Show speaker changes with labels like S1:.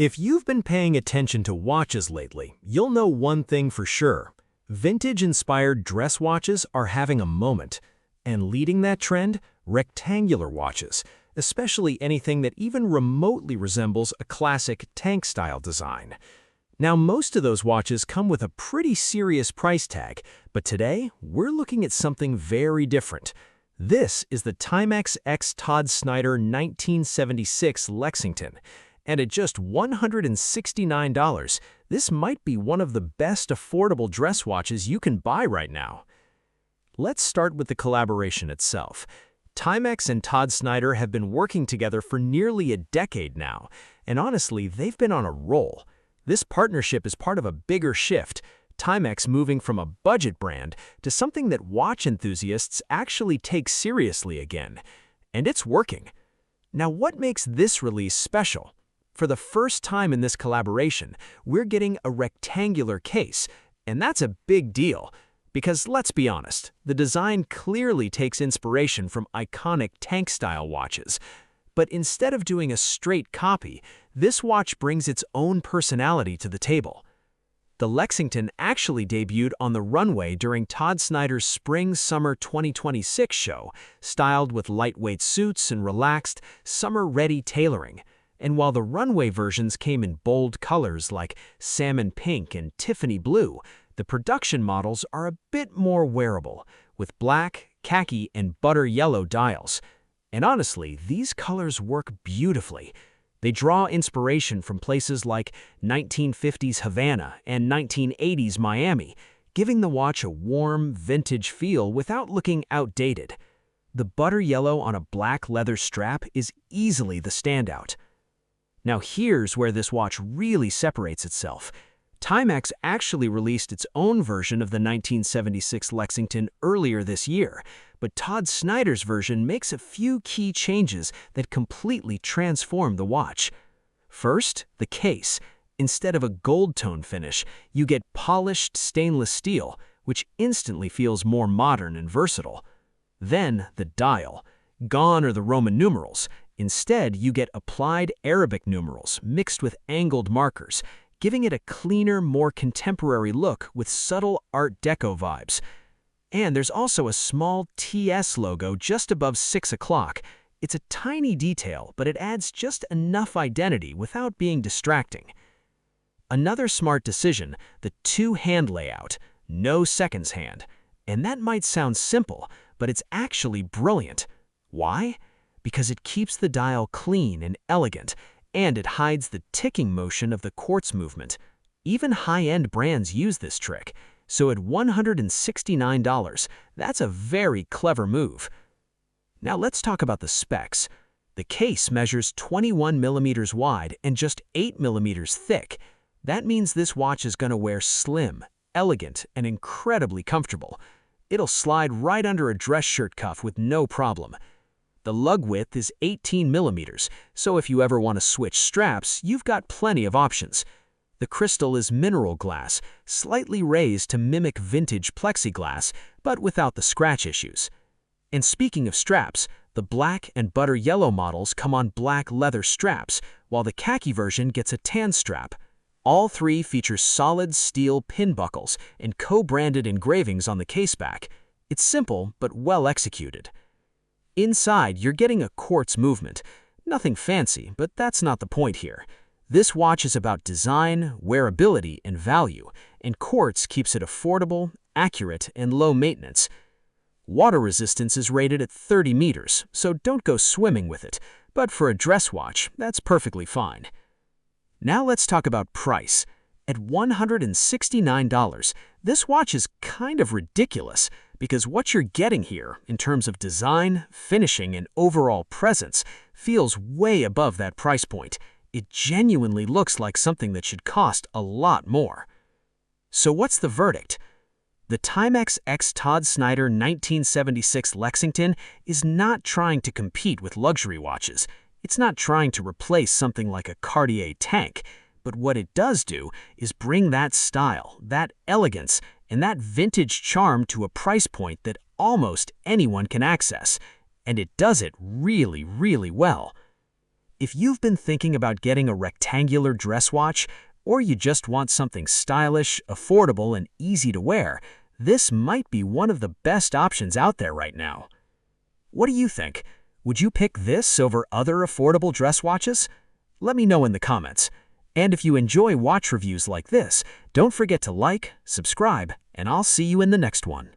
S1: If you've been paying attention to watches lately, you'll know one thing for sure. Vintage-inspired dress watches are having a moment. And leading that trend, rectangular watches, especially anything that even remotely resembles a classic tank-style design. Now, most of those watches come with a pretty serious price tag, but today, we're looking at something very different. This is the Timex x Todd Snyder 1976 Lexington. And at just $169, this might be one of the best affordable dress watches you can buy right now. Let's start with the collaboration itself. Timex and Todd Snyder have been working together for nearly a decade now, and honestly, they've been on a roll. This partnership is part of a bigger shift, Timex moving from a budget brand to something that watch enthusiasts actually take seriously again. And it's working. Now, what makes this release special? For the first time in this collaboration, we're getting a rectangular case, and that's a big deal. Because let's be honest, the design clearly takes inspiration from iconic tank-style watches. But instead of doing a straight copy, this watch brings its own personality to the table. The Lexington actually debuted on the runway during Todd Snyder's Spring-Summer 2026 show, styled with lightweight suits and relaxed, summer-ready tailoring. And while the runway versions came in bold colors like salmon pink and Tiffany blue, the production models are a bit more wearable, with black, khaki, and butter yellow dials. And honestly, these colors work beautifully. They draw inspiration from places like 1950s Havana and 1980s Miami, giving the watch a warm, vintage feel without looking outdated. The butter yellow on a black leather strap is easily the standout. Now here's where this watch really separates itself. Timex actually released its own version of the 1976 Lexington earlier this year, but Todd Snyder's version makes a few key changes that completely transform the watch. First, the case. Instead of a gold tone finish, you get polished stainless steel, which instantly feels more modern and versatile. Then, the dial. Gone are the Roman numerals. Instead, you get applied Arabic numerals mixed with angled markers, giving it a cleaner, more contemporary look with subtle Art Deco vibes. And there's also a small TS logo just above 6 o'clock. It's a tiny detail, but it adds just enough identity without being distracting. Another smart decision, the two-hand layout, no seconds hand. And that might sound simple, but it's actually brilliant. Why? Because it keeps the dial clean and elegant, and it hides the ticking motion of the quartz movement. Even high-end brands use this trick, so at $169, that's a very clever move. Now let's talk about the specs. The case measures 21 millimeters wide and just 8 millimeters thick. That means this watch is going to wear slim, elegant, and incredibly comfortable. It'll slide right under a dress shirt cuff with no problem. The lug width is 18 millimeters, so if you ever want to switch straps, you've got plenty of options. The crystal is mineral glass, slightly raised to mimic vintage plexiglass, but without the scratch issues. And speaking of straps, the black and butter yellow models come on black leather straps, while the khaki version gets a tan strap. All three feature solid steel pin buckles and co-branded engravings on the caseback. It's simple, but well executed. Inside, you're getting a quartz movement. Nothing fancy, but that's not the point here. This watch is about design, wearability, and value, and quartz keeps it affordable, accurate, and low maintenance. Water resistance is rated at 30 meters, so don't go swimming with it, but for a dress watch, that's perfectly fine. Now let's talk about price. At $169, this watch is kind of ridiculous, because what you're getting here, in terms of design, finishing, and overall presence, feels way above that price point. It genuinely looks like something that should cost a lot more. So what's the verdict? The Timex x Todd Snyder 1976 Lexington is not trying to compete with luxury watches. It's not trying to replace something like a Cartier tank. But what it does do is bring that style, that elegance, and that vintage charm to a price point that almost anyone can access. And it does it really, really well. If you've been thinking about getting a rectangular dress watch, or you just want something stylish, affordable, and easy to wear, this might be one of the best options out there right now. What do you think? Would you pick this over other affordable dress watches? Let me know in the comments. And if you enjoy watch reviews like this, don't forget to like, subscribe, and I'll see you in the next one.